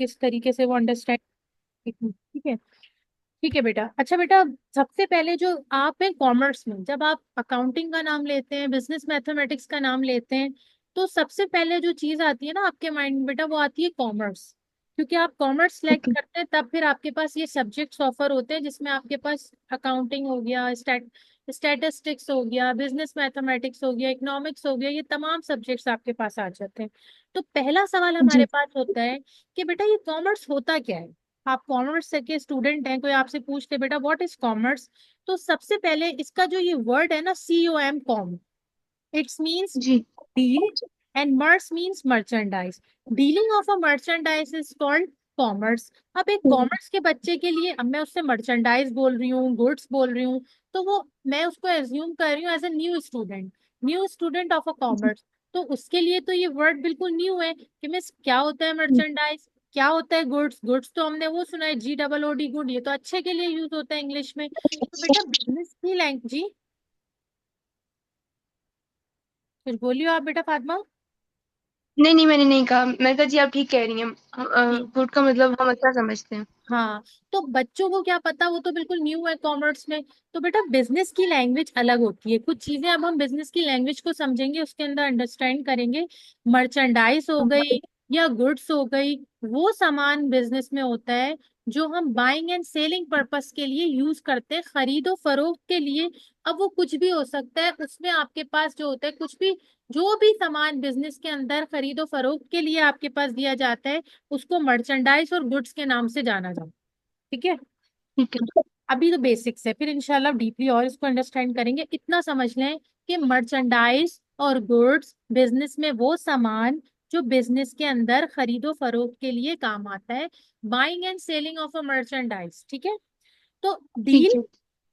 किस तरीके से वो अंडरस्टैंड। ठीक है। ठीक है बेटा। अच्छा बेटा, सबसे पहले जो आप है कॉमर्स में, जब आप अकाउंटिंग का नाम लेते हैं, बिजनेस मैथमेटिक्स का नाम लेते हैं, तो सबसे पहले जो चीज आती है ना आपके माइंड में बेटा, वो आती है कॉमर्स। क्योंकि आप कॉमर्स सेलेक्ट ओके। करते हैं तब फिर आपके पास ये सब्जेक्ट्स ऑफर होते हैं, जिसमें आपके पास अकाउंटिंग हो गया, स्टैटिस्टिक्स हो गया, बिजनेस मैथमेटिक्स हो गया, इकोनॉमिक्स हो गया, ये तमाम सब्जेक्ट्स आपके पास आ जाते हैं। तो पहला सवाल हमारे जी। पास होता है कि बेटा ये कॉमर्स होता क्या है। आप कॉमर्स के स्टूडेंट हैं, कोई आपसे पूछते बेटा व्हाट इज कॉमर्स, तो सबसे पहले इसका जो ये वर्ड है ना, COM, कॉम, इट्स मींस जी। Deal, and merce means merchandise. Dealing of a merchandise is called commerce. अब एक कॉमर्स के बच्चे के लिए, अब मैं उससे मर्चेंडाइज बोल रही हूँ, गुड्स बोल रही हूँ, तो वो मैं उसको एज्यूम कर रही हूँ as a new student of a जी। कॉमर्स। तो उसके लिए तो ये वर्ड बिल्कुल न्यू है कि मिस क्या होता है मर्चेंडाइज, क्या होता है गुड्स। गुड्स तो हमने वो सुना है GOOD, गुड, ये तो अच्छे के लिए यूज होता है इंग्लिश में। तो बेटा बिजनेस की लैंग्वेज जी, कुछ बोलियो आप बेटा फातिमा। नहीं नहीं, मैंने नहीं कहा, मैंने कहा जी आप ठीक कह रही हैं, गुड का मतलब हम अच्छा समझते हैं। हाँ, तो बच्चों को क्या पता, वो तो बिल्कुल न्यू है कॉमर्स में। तो बेटा बिजनेस की लैंग्वेज अलग होती है, कुछ चीजें अब हम बिजनेस की लैंग्वेज को समझेंगे, उसके अंदर अंडरस्टैंड करेंगे। मर्चेंडाइज हो गई या गुड्स हो गई, वो सामान बिजनेस में होता है जो हम बाइंग एंड सेलिंग पर्पस के लिए यूज करते हैं, खरीदो फरोख्त के लिए। अब वो कुछ भी हो सकता है, उसमें आपके पास जो होता है कुछ भी, जो भी सामान बिजनेस के अंदर खरीदो फरोख्त के लिए आपके पास दिया जाता है, उसको मर्चेंडाइज और गुड्स के नाम से जाना जाता है। ठीक है। ठीक है। अभी तो बेसिक्स है, फिर इंशाल्लाह डीपली और इसको अंडरस्टैंड करेंगे। इतना समझ लें कि मर्चेंडाइज और गुड्स बिजनेस में वो सामान जो बिजनेस के अंदर खरीदो फरोख्त के लिए काम आता है, buying and selling of a merchandise. ठीक है। तो ठीक डील है।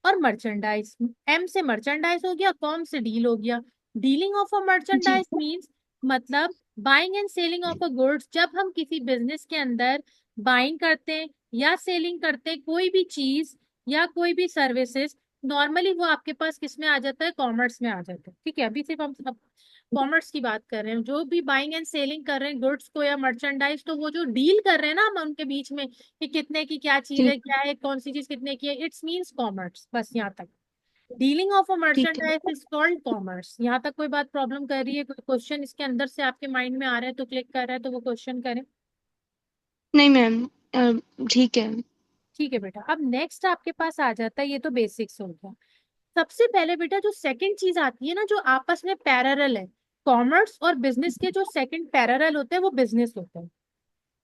और मर्चेंडाइज, एम से मर्चेंडाइज हो गया, कॉम से डील हो गया। डीलिंग ऑफ अ जी। मर्चेंडाइज मींस, मतलब buying and selling of a goods, जब हम किसी बिजनेस के अंदर बाइंग करते हैं या सेलिंग करते हैं कोई भी चीज या कोई भी सर्विसेज, नॉर्मली वो आपके पास किस में आ जाता है, कॉमर्स में आ जाता है। ठीक है, अभी सिर्फ हम सब कॉमर्स की बात कर रहे हैं। जो भी बाइंग एंड सेलिंग कर रहे हैं गुड्स को या मर्चेंडाइज, तो वो जो डील कर रहे हैं ना हम उनके बीच में, कि कितने की क्या चीज जी। है, क्या है, कौन सी चीज कितने की है, इट्स मीन्स कॉमर्स। बस यहाँ तक। डीलिंग ऑफ अ ठीक है। Merchandise is called commerce. यहाँ तक कोई बात प्रॉब्लम कर रही है, कोई क्वेश्चन इसके अंदर से आपके माइंड में आ रहा है तो क्लिक कर रहा है तो वो क्वेश्चन करें। नहीं मैम, ठीक है। ठीक है बेटा। अब नेक्स्ट आपके पास आ जाता है, ये तो बेसिक्स हो गया। सबसे पहले बेटा जो सेकंड चीज आती है ना, जो आपस में पैरेलल है, कॉमर्स और बिजनेस के जो सेकंड पैरेलल होते हैं वो बिजनेस होते हैं।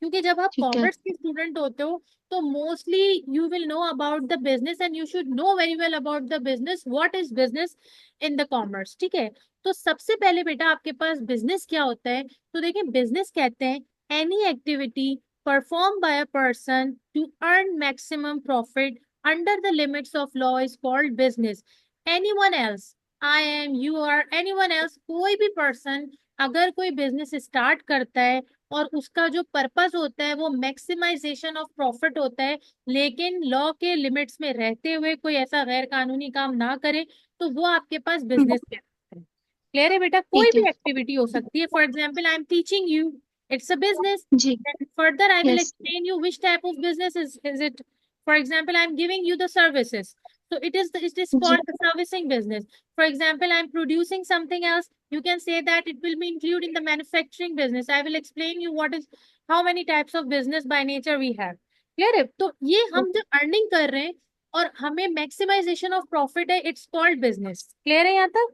क्योंकि जब आप ठीक है। कॉमर्स के स्टूडेंट होते हो तो mostly you will know about the business, and you should know very well about the business, what is business in the commerce. ठीक है। तो सबसे पहले बेटा आपके पास बिजनेस क्या होता है, तो देखिए बिजनेस कहते हैं any activity perform by a person to earn maximum profit under the limits of law is called business. Anyone else, I am, you are, anyone else, कोई भी पर्सन अगर कोई बिजनेस स्टार्ट करता है और उसका जो पर्पस होता है वो मैक्सिमाइजेशन ऑफ प्रॉफिट होता है, लेकिन लॉ के लिमिट्स में रहते हुए कोई ऐसा गैर कानूनी काम ना करे, तो वो आपके पास बिजनेस कहलाता है। क्लियर है बेटा, कोई ठीक है। भी एक्टिविटी हो सकती है। For example I am teaching you, it's a business. जी। Further I will yes. Explain you which type of business is it. For example, I'm giving you the services, so it is जी। called the servicing business. For example, I'm producing something else, you can say that it will be included in the manufacturing business. I will explain you what is, how many types of business by nature we have. Clear है। तो ये हम जब earning कर रहे हैं और हमें मैक्सिमाइजेशन ऑफ प्रॉफिट है, इट्स कॉल्ड बिजनेस। क्लियर है यहाँ तक।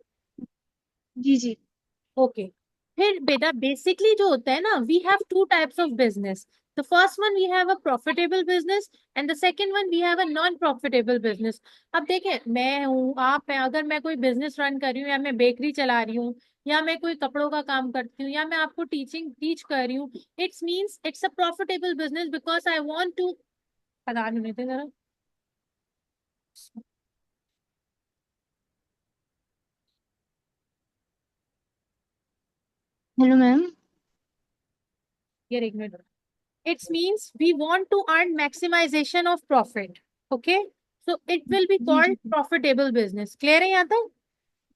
जी। जी। ओके। फिर बेटा बेसिकली जो होता है ना, we have two types of business. The first one we have a profitable business, and the second one we have a non profitable business. अब देखें, मैं हूँ, आप हैं, अगर मैं कोई बिजनेस रन कर रही हूँ, या मैं बेकरी चला रही हूँ, या मैं कोई कपड़ों का काम करती हूँ, या मैं आपको टीच कर रही हूँ, it's means it's a profitable business because I want to, पता नहीं थे जरा, हेलो मैम। ये एक minute. It means we want to earn maximization of profit. Okay, so it will be जी। called जी। profitable business. Clear है यहाँ तक।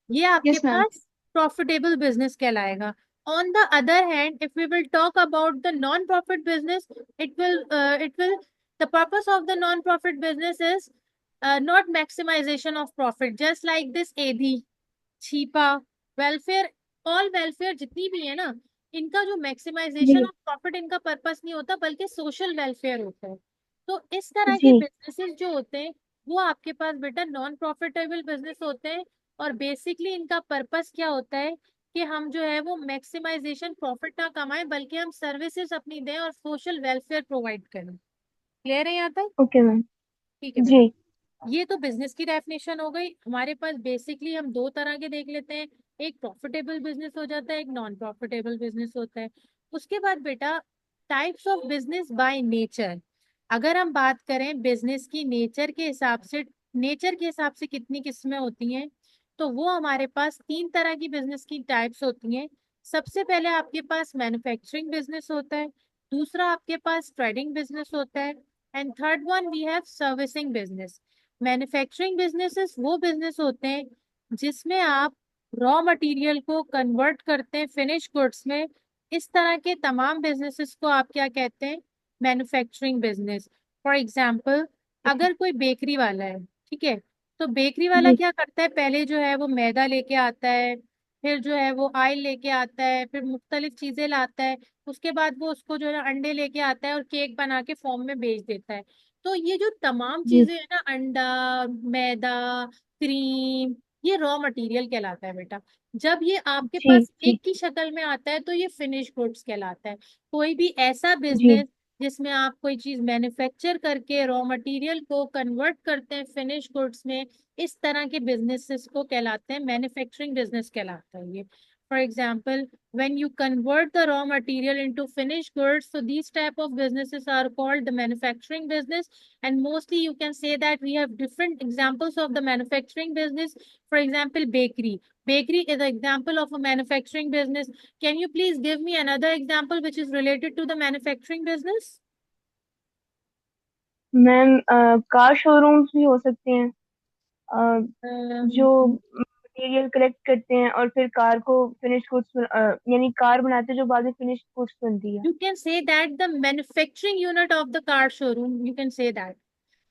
ये आपके यस मैम। पास प्रॉफिटेबल बिजनेस कहलाएगा। On the other hand, if we will talk about the non-profit business, it will the purpose of the non-profit business is not maximization of profit, just like this ABI, छिपा, welfare, all welfare जितनी भी है ना, इनका जो maximisation ji of profit इनका purpose नहीं होता, बल्कि सोशल वेलफेयर होता है। तो इस तरह के जी। बिजनेसेस जो होते हैं वो आपके पास बेटा नॉन प्रॉफिटेबल बिजनेस होते हैं। और बेसिकली इनका पर्पस क्या होता है कि हम जो है वो मैक्सिमाइजेशन प्रॉफिट ना कमाएं, बल्कि हम सर्विसेज अपनी दें और सोशल वेलफेयर प्रोवाइड करें। क्लियर है यहाँ तक? Okay ma'am. ठीक है बेटा। जी ये तो बिजनेस की डेफिनेशन हो गई हमारे पास। बेसिकली हम दो तरह के देख लेते हैं, एक प्रॉफिटेबल बिजनेस हो जाता है, एक नॉन प्रॉफिटेबल बिजनेस होता है। उसके बाद बेटा types of business by nature. अगर हम बात करें बिजनेस की नेचर के हिसाब से, नेचर के हिसाब से कितनी किस्में होती हैं, तो वो हमारे पास तीन तरह की बिजनेस की टाइप्स होती हैं। सबसे पहले आपके पास मैन्युफैक्चरिंग बिजनेस होता है, दूसरा आपके पास ट्रेडिंग बिजनेस होता है, and third one we have servicing business. Manufacturing businesses वो बिजनेस होते हैं जिसमें आप रॉ मटेरियल को कन्वर्ट करते हैं फिनिश गुड्स में। इस तरह के तमाम बिजनेसेस को आप क्या कहते हैं? Manufacturing business. फॉर एग्जांपल, अगर कोई बेकरी वाला है, ठीक है, तो बेकरी वाला जी क्या करता है, पहले जो है वो मैदा लेके आता है, फिर जो है वो ऑयल लेके आता है, फिर मुख्तलिफ चीजें लाता है, उसके बाद वो उसको जो है ना अंडे लेके आता है और केक बना के फॉर्म में बेच देता है। तो ये जो तमाम जी चीजें है ना, अंडा, मैदा, क्रीम, ये रॉ मटेरियल कहलाता है बेटा। जब ये आपके जी पास जी एक की शक्ल में आता है तो ये फिनिश गुड्स कहलाता है। कोई भी ऐसा जी बिजनेस जिसमें आप कोई चीज मैन्युफैक्चर करके रॉ मटेरियल को कन्वर्ट करते हैं फिनिश गुड्स में, इस तरह के बिजनेसेस को कहलाते हैं मैन्युफैक्चरिंग बिजनेस कहलाता है ये। For example, when you convert the raw material into finished goods, so these type of businesses are called the manufacturing business. And mostly you can say that we have different examples of the manufacturing business. For example, bakery is an example of a manufacturing business. Can you please give me another example which is related to the manufacturing business? Ma'am, car showrooms भी हो सकते हैं, अ, जो um, material collect करते हैं और फिर car को फिनिश गुड्स, यानी कार बनाते हैं जो बाद में फिनिश गुड्स बनती है। you can say that the manufacturing unit of the car showroom, you can say that।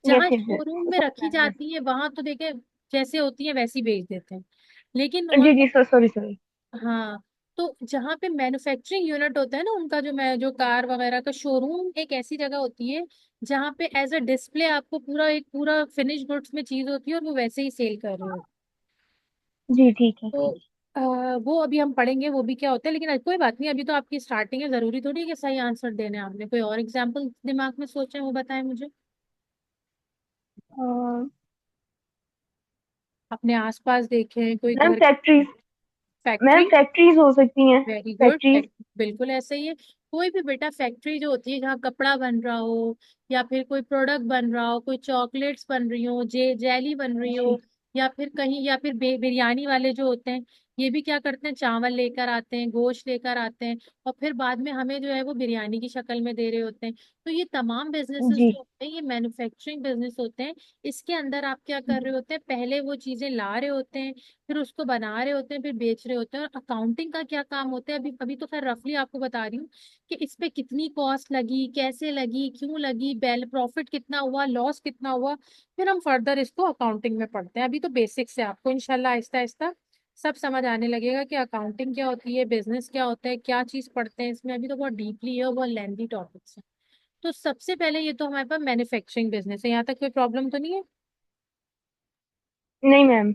Yes जहाँ यस यस, शोरूम में रखी समझ आया मुझे। जाती है वहां तो देखे जैसे होती है वैसी बेच देते हैं, लेकिन जी ऑन, जी, सॉरी सॉरी। हाँ, तो जहाँ पे मैन्युफैक्चरिंग यूनिट होता है ना उनका, जो मैं जो कार वगैरह का शोरूम एक ऐसी जगह होती है जहाँ पे एज अ डिस्प्ले आपको पूरा एक पूरा फिनिश गुड्स में चीज होती है और वो वैसे ही सेल कर रहे हो। जी ठीक है तो ठीक है। वो अभी हम पढ़ेंगे वो भी क्या होता है, लेकिन कोई बात नहीं, अभी तो आपकी स्टार्टिंग है, जरूरी थोड़ी है कि सही आंसर देने हैं आपने। कोई और एग्जाम्पल दिमाग में सोचे वो बताएं मुझे। अपने आसपास देखें कोई मैम घर, फैक्ट्रीज, मैम फैक्ट्री, फैक्ट्रीज हो सकती हैं। Very good, factories. बिल्कुल ऐसा ही है। कोई भी बेटा फैक्ट्री जो होती है जहाँ कपड़ा बन रहा हो, या फिर कोई प्रोडक्ट बन रहा हो, कोई चॉकलेट्स बन रही हो, जेली बन रही जी हो, या फिर कहीं, या फिर बिरयानी वाले जो होते हैं, ये भी क्या करते हैं, चावल लेकर आते हैं, गोश्त लेकर आते हैं, और फिर बाद में हमें जो है वो बिरयानी की शक्ल में दे रहे होते हैं। तो ये तमाम बिजनेसेस जी जो होते हैं ये मैन्युफैक्चरिंग बिजनेस होते हैं। इसके अंदर आप क्या कर रहे होते हैं, पहले वो चीजें ला रहे होते हैं, फिर उसको बना रहे होते हैं, फिर बेच रहे होते हैं। और अकाउंटिंग का क्या काम होता है, अभी अभी तो खैर रफली आपको बता रही हूँ कि इस पे कितनी कॉस्ट लगी, कैसे लगी, क्यों लगी, बेल प्रॉफिट कितना हुआ, लॉस कितना हुआ, फिर हम फर्दर इसको अकाउंटिंग में पढ़ते हैं। अभी तो बेसिक से आपको इंशाल्लाह आहिस्ता आहिस्ता सब समझ आने लगेगा कि अकाउंटिंग क्या होती है, बिजनेस क्या होता है, क्या चीज पढ़ते हैं इसमें। अभी तो बहुत डीपली है और बहुत लेंथी टॉपिक्स है। तो सबसे पहले ये तो हमारे पास मैन्युफैक्चरिंग बिजनेस है, यहाँ तक कोई प्रॉब्लम तो नहीं है? नहीं मैम।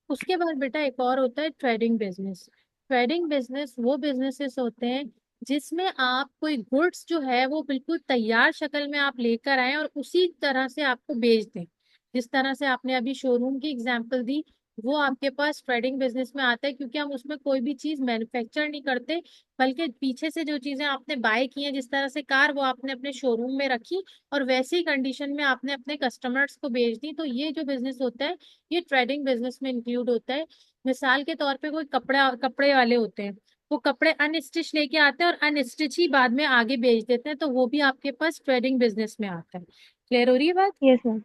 उसके बाद बेटा एक और होता है ट्रेडिंग बिजनेस। ट्रेडिंग बिजनेस वो बिजनेसेस होते हैं जिसमें आप कोई गुड्स जो है वो बिल्कुल तैयार शक्ल में आप लेकर आए और उसी तरह से आपको बेच दें। जिस तरह से आपने अभी शोरूम की एग्जांपल दी, वो आपके पास ट्रेडिंग बिजनेस में आता है, क्योंकि हम उसमें कोई भी चीज मैन्युफैक्चर नहीं करते, बल्कि पीछे से जो चीजें आपने बाय की हैं, जिस तरह से कार, वो आपने अपने शोरूम में रखी और वैसी कंडीशन में आपने अपने कस्टमर्स को बेच दी। तो ये जो बिजनेस होता है ये ट्रेडिंग बिजनेस में इंक्लूड होता है। मिसाल के तौर पे कोई कपड़ा, कपड़े वाले होते हैं, वो कपड़े अनस्टिच लेके आते हैं और अनस्टिच ही बाद में आगे बेच देते हैं, तो वो भी आपके पास ट्रेडिंग बिजनेस में आता है। क्लियर हो रही है बात? Yes ma'am.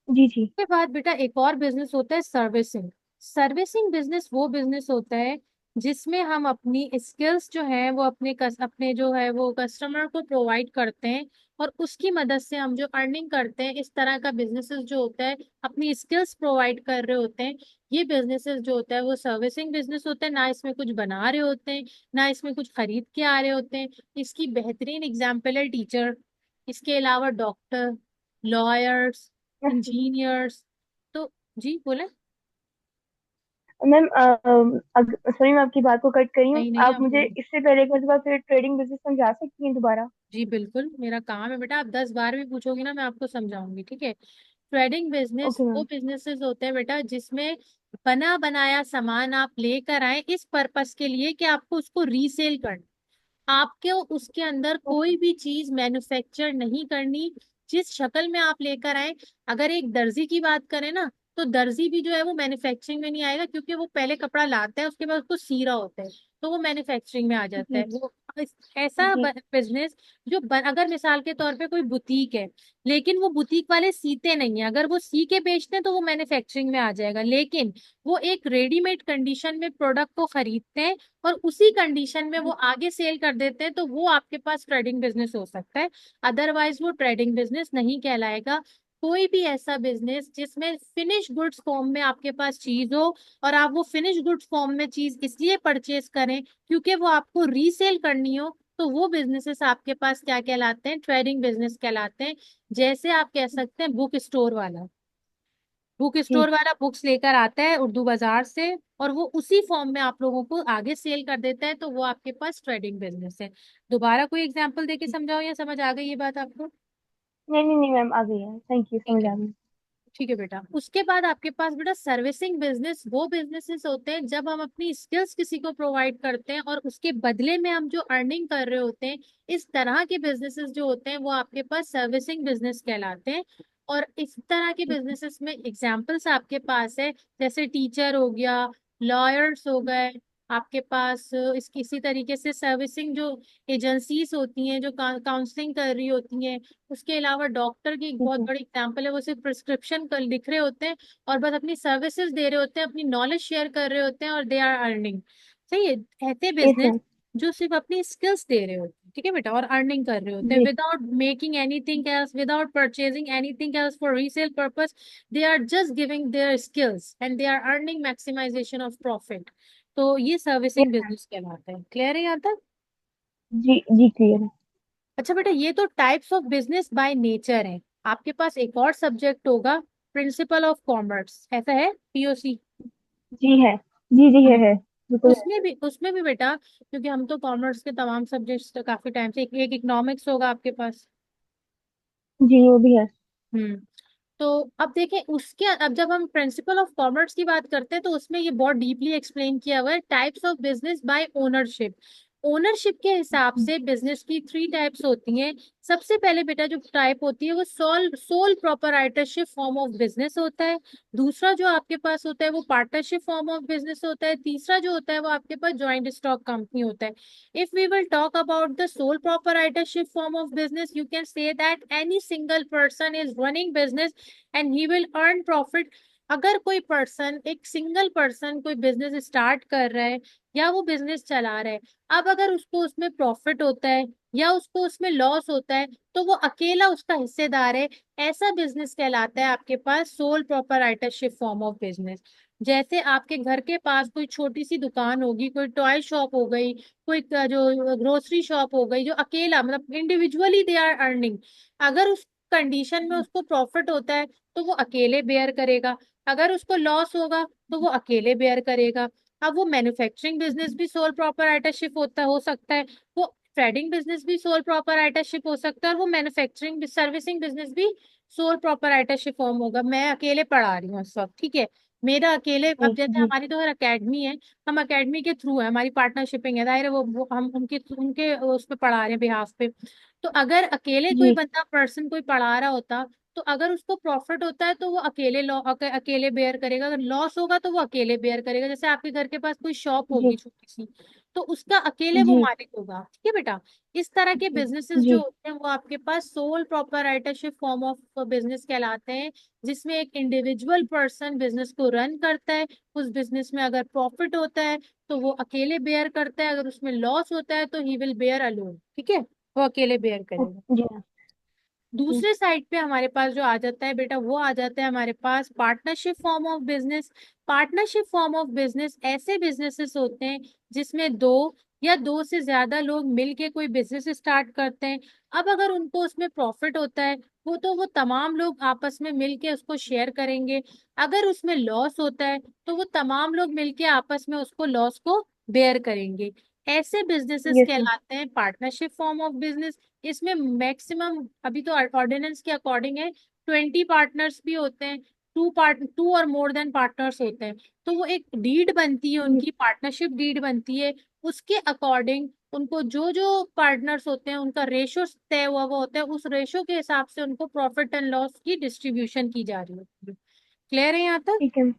जी जी के बाद बेटा एक और बिजनेस होता है सर्विसिंग। सर्विसिंग बिजनेस वो बिजनेस होता है जिसमें हम अपनी स्किल्स जो है वो अपने जो है वो कस्टमर को प्रोवाइड करते हैं, और उसकी मदद से हम जो अर्निंग करते हैं। इस तरह का बिजनेसेस जो होता है, अपनी स्किल्स प्रोवाइड कर रहे होते हैं। ये बिजनेसेस जो होता है वो सर्विसिंग बिजनेस होता है, ना इसमें कुछ बना रहे होते हैं, ना इसमें कुछ खरीद के आ रहे होते हैं। इसकी बेहतरीन एग्जाम्पल है टीचर, इसके अलावा डॉक्टर, लॉयर्स, इंजीनियर्स। तो जी बोले। मैम सॉरी मैं आपकी बात को कट करी हूँ, नहीं नहीं, आप आप मुझे बोलो। इससे पहले एक मतलब फिर ट्रेडिंग बिजनेस समझा सकती हैं दोबारा? जी बिल्कुल, मेरा काम है बेटा, आप 10 बार भी पूछोगी ना मैं आपको समझाऊंगी, ठीक है। ट्रेडिंग बिजनेस ओके वो मैम। बिजनेसेस होते हैं बेटा जिसमें बना बनाया सामान आप लेकर आए इस पर्पस के लिए कि आपको उसको रीसेल करना। आपके उसके अंदर ओके। कोई भी चीज मैन्युफैक्चर नहीं करनी, जिस शक्ल में आप लेकर आए। अगर एक दर्जी की बात करें ना, तो दर्जी भी जो है वो मैन्युफैक्चरिंग में नहीं आएगा, क्योंकि वो पहले कपड़ा लाता है उसके बाद उसको सी रहा होता है, तो वो मैन्युफैक्चरिंग में आ जाता है जी वो। ऐसा जी। बिजनेस अगर मिसाल के तौर पे कोई बुटीक है, लेकिन वो बुटीक वाले सीते नहीं है, अगर वो सी के बेचते हैं तो वो मैन्युफैक्चरिंग में आ जाएगा। लेकिन वो एक रेडीमेड कंडीशन में प्रोडक्ट को खरीदते हैं और उसी कंडीशन में वो आगे सेल कर देते हैं, तो वो आपके पास ट्रेडिंग बिजनेस हो सकता है। अदरवाइज वो ट्रेडिंग बिजनेस नहीं कहलाएगा। कोई भी ऐसा बिजनेस जिसमें फिनिश गुड्स फॉर्म में आपके पास चीज हो, और आप वो फिनिश गुड्स फॉर्म में चीज इसलिए परचेज करें क्योंकि वो आपको रीसेल करनी हो, तो वो बिजनेसेस आपके पास क्या कहलाते हैं? ट्रेडिंग बिजनेस कहलाते हैं। जैसे आप कह सकते हैं बुक स्टोर वाला, बुक जी। स्टोर वाला बुक्स लेकर आता है उर्दू बाजार से, और वो उसी फॉर्म में आप लोगों को आगे सेल कर देता है, तो वो आपके पास ट्रेडिंग बिजनेस है। दोबारा कोई एग्जांपल देके समझाओ, या समझ आ गई ये बात आपको? नहीं नहीं नहीं मैम, आ गई है, थैंक यू, ठीक समझ है। आ गई। ठीक है बेटा, उसके बाद आपके पास बेटा सर्विसिंग बिजनेस वो बिजनेसेस होते हैं जब हम अपनी स्किल्स किसी को प्रोवाइड करते हैं और उसके बदले में हम जो अर्निंग कर रहे होते हैं। इस तरह के बिजनेसेस जो होते हैं वो आपके पास सर्विसिंग बिजनेस कहलाते हैं। और इस तरह के बिजनेसेस में एग्जांपल्स आपके पास है, जैसे टीचर हो गया, लॉयर्स हो गए आपके पास। इसी तरीके से सर्विसिंग जो एजेंसीज होती हैं जो काउंसलिंग कर रही होती हैं। उसके अलावा डॉक्टर की एक ठीक बहुत है। बड़ी एग्जांपल है, वो सिर्फ प्रिस्क्रिप्शन कर लिख रहे होते हैं और बस अपनी सर्विसेज दे रहे होते हैं, अपनी नॉलेज शेयर कर रहे होते हैं, और दे आर अर्निंग। सही है, ऐसे यस बिजनेस मैम। जो सिर्फ अपनी स्किल्स दे रहे होते हैं, ठीक है बेटा, और अर्निंग कर रहे होते हैं जी। Without making anything else, without purchasing anything else for resale purpose. They are just giving their skills and they are earning maximisation of profit. तो ये सर्विसिंग यस मैम। बिजनेस कहलाता है। क्लियर है यहाँ तक? जी जी क्लियर है। अच्छा बेटा, ये तो types of business by nature है। आपके पास एक और सब्जेक्ट होगा, प्रिंसिपल ऑफ कॉमर्स, ऐसा है, पीओसी। जी है। जी जी है बिल्कुल है। उसमें भी बेटा, क्योंकि हम तो कॉमर्स के तमाम सब्जेक्ट्स तो काफी टाइम से, एक इकोनॉमिक्स होगा आपके पास। जी वो भी है। हम्म। तो अब देखें उसके, अब जब हम प्रिंसिपल ऑफ कॉमर्स की बात करते हैं तो उसमें ये बहुत डीपली एक्सप्लेन किया हुआ है, types of business by ownership. Ownership के हिसाब से बिजनेस की 3 टाइप्स होती हैं। सबसे पहले बेटा जो टाइप होती है वो soul proprietorship form of business होता है। दूसरा जो आपके पास होता है वो पार्टनरशिप फॉर्म ऑफ बिजनेस होता है। तीसरा जो होता है वो आपके पास ज्वाइंट स्टॉक कंपनी होता है। If we will talk about the sole proprietorship form of business, you can say that any single person is running business and he will earn profit। अगर कोई पर्सन, एक सिंगल पर्सन कोई business start कर रहा है या वो business चला रहा है, अब अगर उसको उसमें प्रॉफिट होता है या उसको उसमें लॉस होता है, तो वो अकेला उसका हिस्सेदार है। ऐसा बिजनेस कहलाता है आपके पास sole proprietorship form of business. जैसे आपके घर के पास कोई छोटी सी दुकान होगी, कोई टॉय शॉप हो गई, कोई जो ग्रोसरी शॉप हो गई, जो अकेला मतलब इंडिविजुअली दे आर अर्निंग। अगर उस कंडीशन में उसको प्रॉफिट होता है तो वो अकेले बेयर करेगा, अगर उसको लॉस होगा तो वो अकेले बेयर करेगा। अब वो मैन्युफैक्चरिंग बिजनेस भी सोल प्रोपराइटरशिप हो सकता है, वो ट्रेडिंग बिजनेस भी सोल प्रोपराइटरशिप हो सकता है, और वो मैन्युफैक्चरिंग सर्विसिंग बिजनेस भी सोल प्रोपराइटरशिप फॉर्म होगा। मैं अकेले पढ़ा रही हूँ इस वक्त, ठीक है, मेरा अकेले, अब जी जैसे जी। हमारी तो हर अकेडमी है, हम अकेडमी के थ्रू है, हमारी पार्टनरशिपिंग है, जाहिर है वो हम उनके उनके उस पे पढ़ा रहे हैं बिहाफ पे। तो अगर अकेले कोई जी। बंदा पर्सन कोई पढ़ा रहा होता, तो अगर उसको प्रॉफिट होता है तो वो अकेले बेयर करेगा, अगर लॉस होगा तो वो अकेले बेयर करेगा। जैसे आपके घर के पास कोई शॉप होगी जी छोटी सी, तो उसका अकेले वो जी मालिक होगा, ठीक है बेटा। इस तरह के जी बिजनेसेस जो जी। होते हैं वो आपके पास sole proprietorship form of business कहलाते हैं, जिसमें एक इंडिविजुअल पर्सन बिजनेस को रन करता है। उस बिजनेस में अगर प्रॉफिट होता है तो वो अकेले बेयर करता है, अगर उसमें लॉस होता है तो ही विल बेयर अलोन, ठीक है, वो अकेले बेयर करेगा। जी हाँ। जी दूसरे साइड पे हमारे पास जो आ जाता है बेटा, वो आ जाता है हमारे पास partnership form of business. Partnership form of business ऐसे बिजनेसेस होते हैं जिसमें दो या दो से ज्यादा लोग मिलके कोई बिजनेस स्टार्ट करते हैं। अब अगर उनको उसमें प्रॉफिट होता है वो तमाम लोग आपस में मिलके उसको शेयर करेंगे। अगर उसमें लॉस होता है तो वो तमाम लोग मिलके आपस में उसको लॉस को बेयर करेंगे। ऐसे बिजनेसेस यस मैम। कहलाते हैं पार्टनरशिप फॉर्म ऑफ बिजनेस। इसमें मैक्सिमम अभी तो ऑर्डिनेंस के अकॉर्डिंग है 20 पार्टनर्स भी होते हैं, टू और मोर देन पार्टनर्स होते हैं। तो वो एक डीड बनती है, जी उनकी पार्टनरशिप डीड बनती है। उसके अकॉर्डिंग उनको जो जो पार्टनर्स होते हैं उनका रेशो तय हुआ होता है, उस रेशो के हिसाब से उनको प्रॉफिट एंड लॉस की डिस्ट्रीब्यूशन की जा रही होती है। क्लियर है यहाँ तक? ठीक है।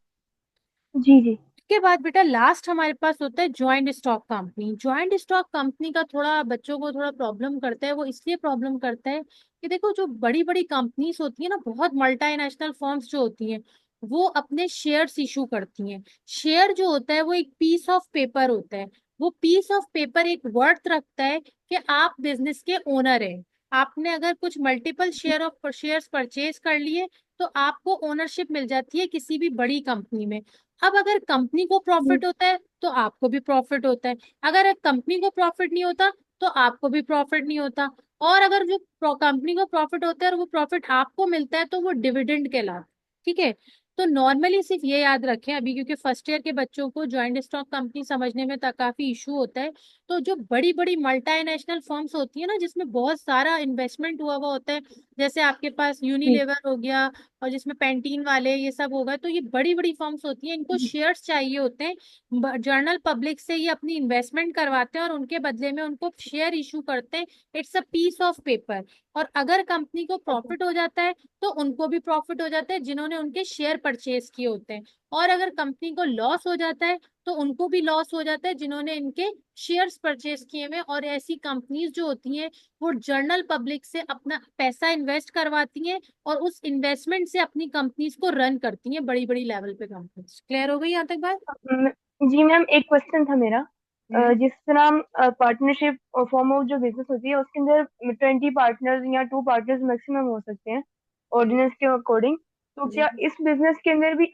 जी जी इसके बाद बेटा लास्ट हमारे पास होता है joint stock company. Joint stock company का थोड़ा बच्चों को थोड़ा प्रॉब्लम करता है। वो इसलिए प्रॉब्लम करता है कि देखो जो बड़ी बड़ी कंपनीज होती है ना, बहुत मल्टीनेशनल फर्म्स जो होती हैं, वो अपने शेयर्स इशू करती हैं। शेयर जो होता है वो एक पीस ऑफ पेपर होता है। वो पीस ऑफ पेपर एक वर्थ रखता है कि आप बिजनेस के ओनर हैं। आपने अगर कुछ मल्टीपल शेयर्स परचेज कर लिए तो आपको ओनरशिप मिल जाती है किसी भी बड़ी कंपनी में। अब अगर कंपनी को जी। प्रॉफिट होता है तो आपको भी प्रॉफिट होता है, अगर कंपनी को प्रॉफिट नहीं होता तो आपको भी प्रॉफिट नहीं होता। और अगर जो कंपनी को प्रॉफिट होता है और वो प्रॉफिट आपको मिलता है तो वो डिविडेंड कहलाता है, ठीक है। तो नॉर्मली सिर्फ ये याद रखें अभी, क्योंकि फर्स्ट ईयर के बच्चों को ज्वाइंट स्टॉक कंपनी समझने में काफी इशू होता है। तो जो बड़ी बड़ी मल्टीनेशनल फर्म्स होती है ना, जिसमें बहुत सारा इन्वेस्टमेंट हुआ होता है, जैसे आपके पास जी यूनिलेवर हो गया और जिसमें पेंटीन वाले ये सब होगा, तो ये बड़ी बड़ी फर्म्स होती हैं, इनको जी। शेयर्स चाहिए होते हैं। जनरल पब्लिक से ये अपनी इन्वेस्टमेंट करवाते हैं और उनके बदले में उनको शेयर इशू करते हैं। It's a piece of paper. और अगर कंपनी को ओके। प्रॉफिट हो जाता है तो उनको भी प्रॉफिट हो जाता है जिन्होंने उनके शेयर परचेज किए होते हैं। और अगर कंपनी को लॉस हो जाता है तो उनको भी लॉस हो जाता है जिन्होंने इनके शेयर्स परचेज किए हुए हैं। और ऐसी कंपनीज जो होती हैं वो जनरल पब्लिक से अपना पैसा इन्वेस्ट करवाती हैं और उस इन्वेस्टमेंट से अपनी कंपनीज को रन करती हैं, बड़ी बड़ी लेवल पे कंपनीज। क्लियर हो गई यहाँ तक बात? म- जी मैम, एक क्वेश्चन था मेरा। हम्म। जिस तरह पार्टनरशिप फॉर्म ऑफ जो बिजनेस होती है उसके अंदर 20 पार्टनर्स या 2 पार्टनर्स मैक्सिमम हो सकते हैं जी ऑर्डिनेंस के अकॉर्डिंग। तो जी। क्या इस बिजनेस के अंदर भी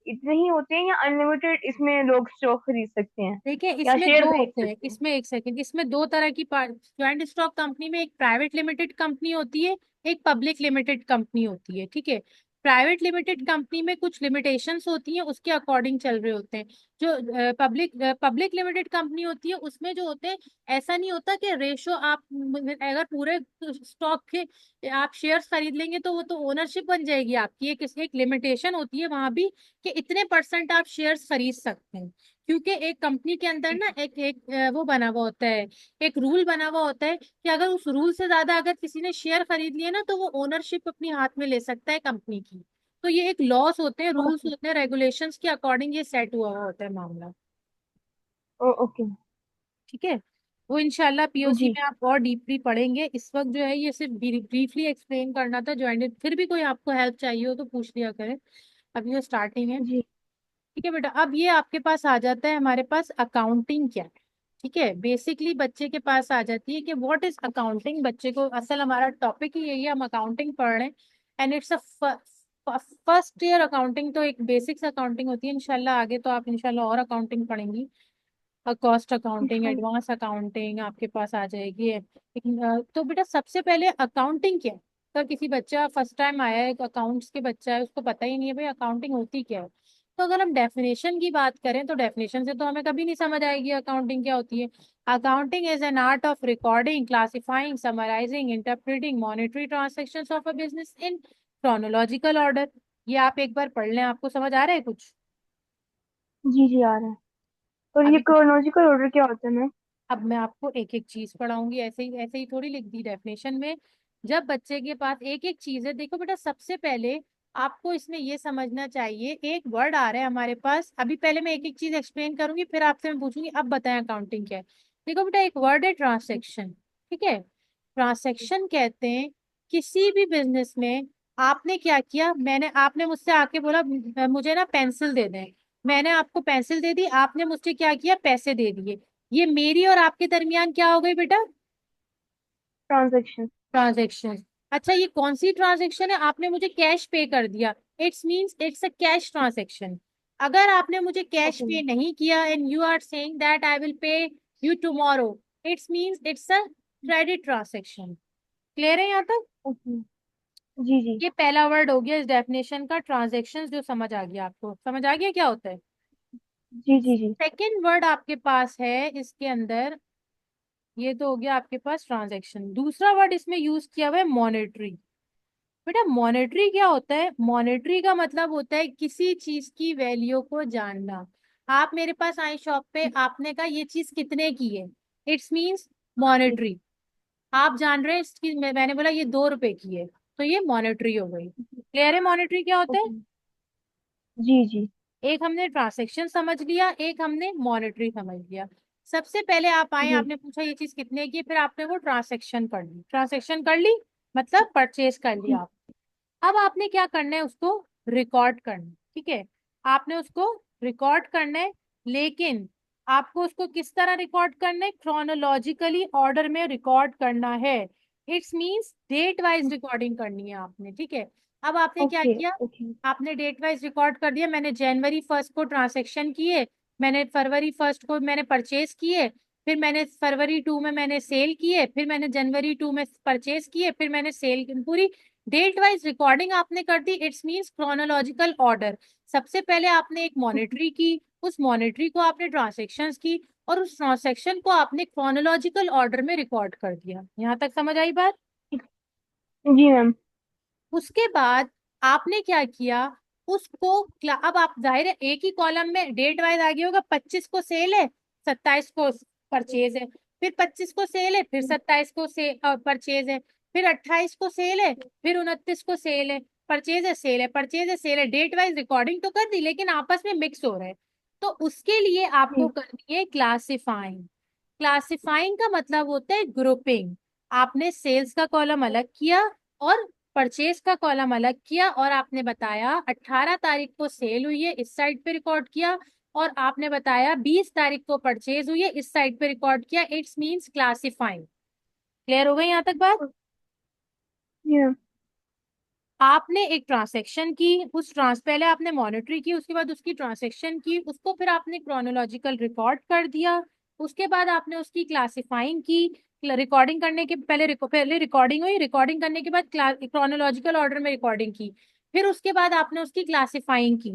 इतने ही होते हैं या अनलिमिटेड इसमें लोग स्टॉक खरीद सकते हैं देखिए या इसमें शेयर दो खरीद होते हैं, सकते हैं? इसमें एक सेकंड, इसमें दो तरह की ज्वाइंट स्टॉक कंपनी में एक प्राइवेट लिमिटेड कंपनी होती है, एक पब्लिक लिमिटेड कंपनी होती है, ठीक है। प्राइवेट लिमिटेड कंपनी में कुछ लिमिटेशंस होती हैं, उसके अकॉर्डिंग चल रहे होते हैं। जो पब्लिक लिमिटेड कंपनी होती है उसमें जो होते हैं, ऐसा नहीं होता कि रेशो आप अगर पूरे स्टॉक के आप शेयर्स खरीद लेंगे तो वो तो ओनरशिप बन जाएगी आपकी। एक लिमिटेशन होती है वहां भी कि इतने परसेंट आप शेयर्स खरीद सकते हैं। क्योंकि एक कंपनी के अंदर ना एक एक वो बना हुआ होता है, एक रूल बना हुआ होता है कि अगर उस रूल से ज्यादा अगर किसी ने शेयर खरीद लिए ना तो वो ओनरशिप अपने हाथ में ले सकता है कंपनी की। तो ये एक लॉस होते हैं, रूल्स ओके। होते हैं, रेगुलेशंस के अकॉर्डिंग ये सेट हुआ हुआ होता है मामला, ओके। ठीक है। वो इंशाल्लाह पीओसी जी में आप और डीपली पढ़ेंगे। इस वक्त जो है ये सिर्फ ब्रीफली एक्सप्लेन करना था ज्वाइंट, फिर भी कोई आपको हेल्प चाहिए हो तो पूछ लिया करें, अभी जो स्टार्टिंग है। जी ठीक है बेटा, अब ये आपके पास आ जाता है हमारे पास अकाउंटिंग क्या है। ठीक है, बेसिकली बच्चे के पास आ जाती है कि व्हाट इज अकाउंटिंग। बच्चे को असल हमारा टॉपिक ही यही है, हम अकाउंटिंग पढ़ रहे हैं। And it's a first year accounting, तो एक बेसिक्स अकाउंटिंग होती है। इंशाल्लाह आगे तो आप इंशाल्लाह और अकाउंटिंग पढ़ेंगी, कॉस्ट अकाउंटिंग, इंशाल्लाह। एडवांस अकाउंटिंग आपके पास आ जाएगी। लेकिन तो बेटा सबसे पहले अकाउंटिंग क्या है। अगर किसी बच्चा फर्स्ट टाइम आया है, अकाउंट्स के बच्चा है, उसको पता ही नहीं है भाई अकाउंटिंग होती क्या है। तो अगर हम डेफिनेशन की बात करें तो डेफिनेशन से तो हमें कभी नहीं समझ आएगी अकाउंटिंग क्या होती है। Accounting is an art of recording, classifying, summarising, interpreting monetary transactions of a business in chronological order. ये आप एक बार पढ़ लें, आपको समझ आ रहा है कुछ? जी जी आ रहा है। और ये अभी क्रोनोलॉजिकल ऑर्डर क्या होता है मैम? अब मैं आपको एक एक चीज पढ़ाऊंगी, ऐसे ही थोड़ी लिख दी डेफिनेशन में। जब बच्चे के पास एक एक चीज है, देखो बेटा सबसे पहले आपको इसमें ये समझना चाहिए, एक वर्ड आ रहा है हमारे पास, अभी पहले मैं एक एक चीज एक्सप्लेन करूंगी, फिर आपसे मैं पूछूंगी अब बताएं अकाउंटिंग क्या है। देखो बेटा एक वर्ड है ट्रांसैक्शन, ठीक है। ट्रांसैक्शन कहते हैं किसी भी बिजनेस में आपने क्या किया, मैंने आपने मुझसे आके बोला मुझे ना पेंसिल दे दें, मैंने आपको पेंसिल दे दी, आपने मुझसे क्या किया, पैसे दे दिए, ये मेरी और आपके दरमियान क्या हो गई बेटा, ट्रांजेक्शन। ट्रांजेक्शन। अच्छा ये कौन सी ट्रांजेक्शन है, आपने मुझे कैश पे कर दिया, it's means it's a cash transaction. अगर आपने मुझे कैश ओके पे मैम। नहीं किया and you are saying that I will pay you tomorrow, it's means it's a credit transaction. Clear है यहाँ तक। ओके। जी जी। ये पहला वर्ड हो गया इस डेफिनेशन का, ट्रांजेक्शन, जो समझ आ गया आपको, समझ आ गया क्या होता है। जी जी जी। सेकेंड वर्ड आपके पास है इसके अंदर, ये तो हो गया आपके पास ट्रांजेक्शन। दूसरा वर्ड इसमें यूज किया हुआ है मॉनेटरी। बेटा मॉनेटरी क्या होता है, मॉनेटरी का मतलब होता है किसी चीज की वैल्यू को जानना। आप मेरे पास आए शॉप पे, आपने कहा ये चीज कितने की है, इट्स मींस जी। मॉनेटरी। आप जान रहे हैं इसकी, मैंने बोला ये 2 रुपए की है, तो ये मॉनेटरी हो गई। क्लियर है मॉनेटरी क्या होता है। ओके। जी जी। एक हमने ट्रांसेक्शन समझ लिया, एक हमने मॉनेटरी समझ लिया। सबसे पहले आप आए, जी आपने पूछा ये चीज कितने की है, फिर आपने वो ट्रांसेक्शन कर ली, ट्रांसेक्शन कर ली मतलब परचेज कर लिया जी। आप। अब आपने क्या करना है, उसको रिकॉर्ड करना है, ठीक है। आपने उसको रिकॉर्ड करना है, लेकिन आपको उसको किस तरह रिकॉर्ड करना है, क्रोनोलॉजिकली ऑर्डर में रिकॉर्ड करना है। It's means date wise recording करनी है आपने, ठीक है। अब आपने क्या ओके किया, ओके। आपने डेट वाइज रिकॉर्ड कर दिया, मैंने जनवरी 1 को ट्रांसेक्शन किए, मैंने फरवरी 1 को मैंने परचेज किए, फिर मैंने फरवरी 2 में मैंने सेल किए, फिर मैंने जनवरी 2 में परचेज किए, फिर मैंने सेल, पूरी डेट वाइज रिकॉर्डिंग आपने कर दी। It's means chronological order. सबसे पहले आपने एक मॉनेटरी की, उस मॉनेटरी को आपने ट्रांसेक्शंस की, और उस ट्रांसेक्शन को आपने क्रोनोलॉजिकल ऑर्डर में रिकॉर्ड कर दिया। यहाँ तक समझ आई बात। जी मैम। उसके बाद आपने क्या किया, उसको अब आप जाहिर है एक ही कॉलम में डेट वाइज आगे होगा, 25 को सेल है, 27 को परचेज है, फिर 25 को सेल है, फिर 27 को से परचेज है, फिर 28 को सेल है, फिर 29 को सेल है, परचेज है, सेल है, परचेज है, सेल है। डेट वाइज रिकॉर्डिंग तो कर दी, लेकिन आपस में मिक्स हो रहे हैं। तो उसके लिए आपको जी करनी है क्लासिफाइंग। क्लासिफाइंग का मतलब होता है ग्रुपिंग। आपने सेल्स का कॉलम अलग किया और परचेज का कॉलम अलग किया, और आपने बताया 18 तारीख को सेल हुई है, इस साइड पे रिकॉर्ड किया, और आपने बताया 20 तारीख को परचेज हुई है, इस साइड पे रिकॉर्ड किया। It's means classifying. क्लियर हो गई यहाँ तक बात। जी मैम। आपने एक ट्रांसैक्शन की, उस ट्रांस पहले आपने मॉनेटरी की, उसके बाद उसकी ट्रांसैक्शन की, उसको फिर आपने क्रोनोलॉजिकल रिकॉर्ड कर दिया। उसके बाद आपने उसकी क्लासिफाइंग की, रिकॉर्डिंग करने के पहले पहले रिकॉर्डिंग हुई, रिकॉर्डिंग करने के बाद क्रोनोलॉजिकल ऑर्डर में रिकॉर्डिंग की, फिर उसके बाद आपने उसकी क्लासिफाइंग की।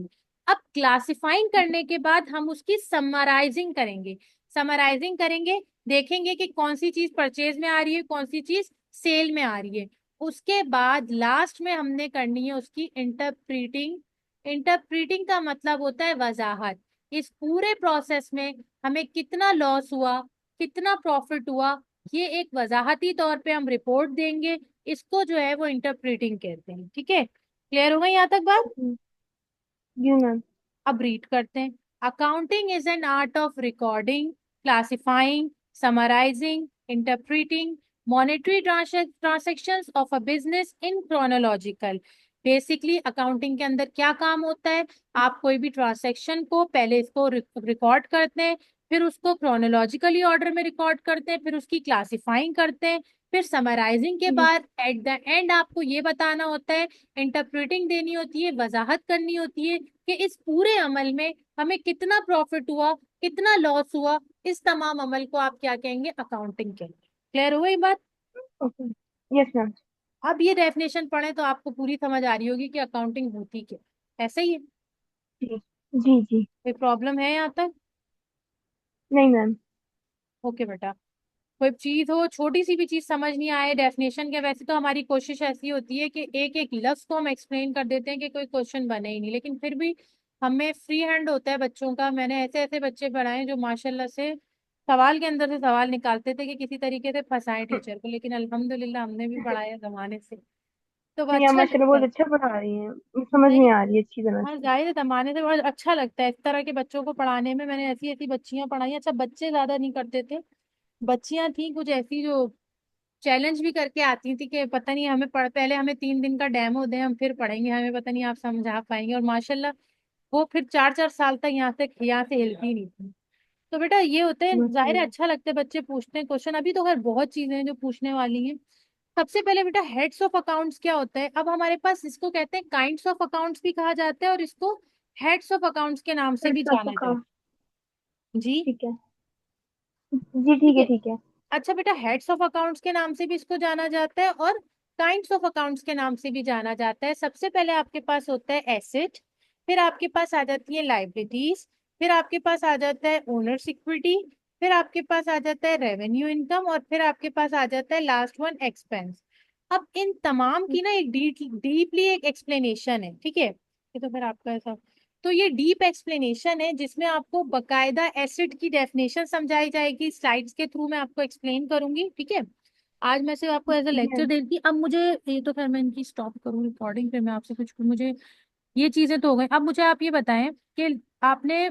अब क्लासिफाइंग करने के बाद हम उसकी समराइजिंग करेंगे। समराइजिंग करेंगे, देखेंगे कि कौन सी चीज परचेज में आ रही है, कौन सी चीज सेल में आ रही है। उसके बाद लास्ट में हमने करनी है उसकी इंटरप्रीटिंग। इंटरप्रीटिंग का मतलब होता है वजाहत। इस पूरे प्रोसेस में हमें कितना लॉस हुआ, कितना प्रॉफिट हुआ, ये एक वजाहती तौर पे हम रिपोर्ट देंगे। इसको जो है वो इंटरप्रीटिंग कहते हैं, ठीक है। क्लियर हो गई यहाँ तक बात। ओके। जी मैम। अब रीड करते हैं। Accounting is an art of recording, classifying, summarising, interpreting monetary transactions of a business in chronological. Basically accounting के अंदर क्या काम होता है, आप कोई भी ट्रांजेक्शन को पहले इसको रिकॉर्ड करते हैं, फिर उसको क्रोनोलॉजिकली ऑर्डर में रिकॉर्ड करते हैं, फिर उसकी क्लासिफाइंग करते हैं, फिर समराइजिंग के जी। बाद एट द एंड आपको ये बताना होता है, इंटरप्रेटिंग देनी होती है, वजाहत करनी होती है कि इस पूरे अमल में हमें कितना प्रॉफिट हुआ, कितना लॉस हुआ। इस तमाम अमल को आप क्या कहेंगे, अकाउंटिंग कहेंगे। क्लियर हुई बात। ओके। Yes ma'am. अब ये डेफिनेशन पढ़े तो आपको पूरी समझ आ रही होगी कि अकाउंटिंग होती क्या, ऐसे ही है। जी जी जी। कोई प्रॉब्लम है यहाँ तक। नहीं मैम। ओके बेटा। कोई चीज हो, छोटी सी भी चीज समझ नहीं आए डेफिनेशन के, वैसे तो हमारी कोशिश ऐसी होती है कि एक एक लफ्ज को हम एक्सप्लेन कर देते हैं कि कोई क्वेश्चन बने ही नहीं, लेकिन फिर भी हमें फ्री हैंड होता है बच्चों का। मैंने ऐसे ऐसे बच्चे पढ़ाए हैं जो माशाल्लाह से सवाल के अंदर से सवाल निकालते थे कि किसी तरीके से फंसाएं टीचर को, लेकिन अल्हम्दुलिल्लाह हमने भी पढ़ाया जमाने से, तो वो नहीं, आप अच्छा माशाल्लाह लगता बहुत है। अच्छा पढ़ा रही हैं, समझ नहीं, में आ रही है अच्छी तरह हाँ से। जाहिर है जमाने से बहुत अच्छा लगता है इस तरह के बच्चों को पढ़ाने में। मैंने ऐसी ऐसी बच्चियां पढ़ाई, अच्छा बच्चे ज्यादा नहीं करते थे, बच्चियां थी कुछ ऐसी जो चैलेंज भी करके आती थी कि पता नहीं हमें पहले हमें 3 दिन का डेमो दें, हम फिर पढ़ेंगे, हमें पता नहीं आप समझा पाएंगे, और माशाल्लाह वो फिर 4 4 साल तक यहाँ से हिलती नहीं थी। तो बेटा ये होते हैं, जाहिर है माशाल्लाह। अच्छा लगता है बच्चे पूछते हैं क्वेश्चन। अभी तो खैर बहुत चीजें हैं जो पूछने वाली हैं। सबसे पहले बेटा हेड्स ऑफ अकाउंट्स क्या होता है। अब हमारे पास इसको कहते हैं काइंड्स ऑफ अकाउंट्स भी कहा जाता है, और इसको हेड्स ऑफ अकाउंट्स के नाम से भी हेड्स ऑफ जाना जाता अकाउंट। है जी। ठीक है। जी ठीक ठीक है है। ठीक है। अच्छा बेटा हेड्स ऑफ अकाउंट्स के नाम से भी इसको जाना जाता है, और काइंड्स ऑफ अकाउंट्स के नाम से भी जाना जाता है। सबसे पहले आपके पास होता है एसेट, फिर आपके पास आ जाती है लाइबिलिटीज, फिर आपके पास आ जाता है ओनर्स इक्विटी, फिर आपके पास आ जाता है रेवेन्यू इनकम, और फिर आपके पास आ जाता है लास्ट वन एक्सपेंस। अब इन तमाम की ना एक डीपली एक एक्सप्लेनेशन है, ठीक है, ये तो फिर आपका ऐसा। तो ये डीप एक्सप्लेनेशन है जिसमें आपको बकायदा एसिड की डेफिनेशन समझाई जाएगी, स्लाइड्स के थ्रू मैं आपको एक्सप्लेन करूंगी, ठीक है। आज मैं सिर्फ आपको एज अ ठीक है। लेक्चर दे रही थी। अब मुझे ये तो, फिर मैं इनकी स्टॉप करूँ रिकॉर्डिंग, फिर मैं आपसे कुछ, मुझे ये चीजें तो हो गई। अब मुझे आप ये बताएं कि आपने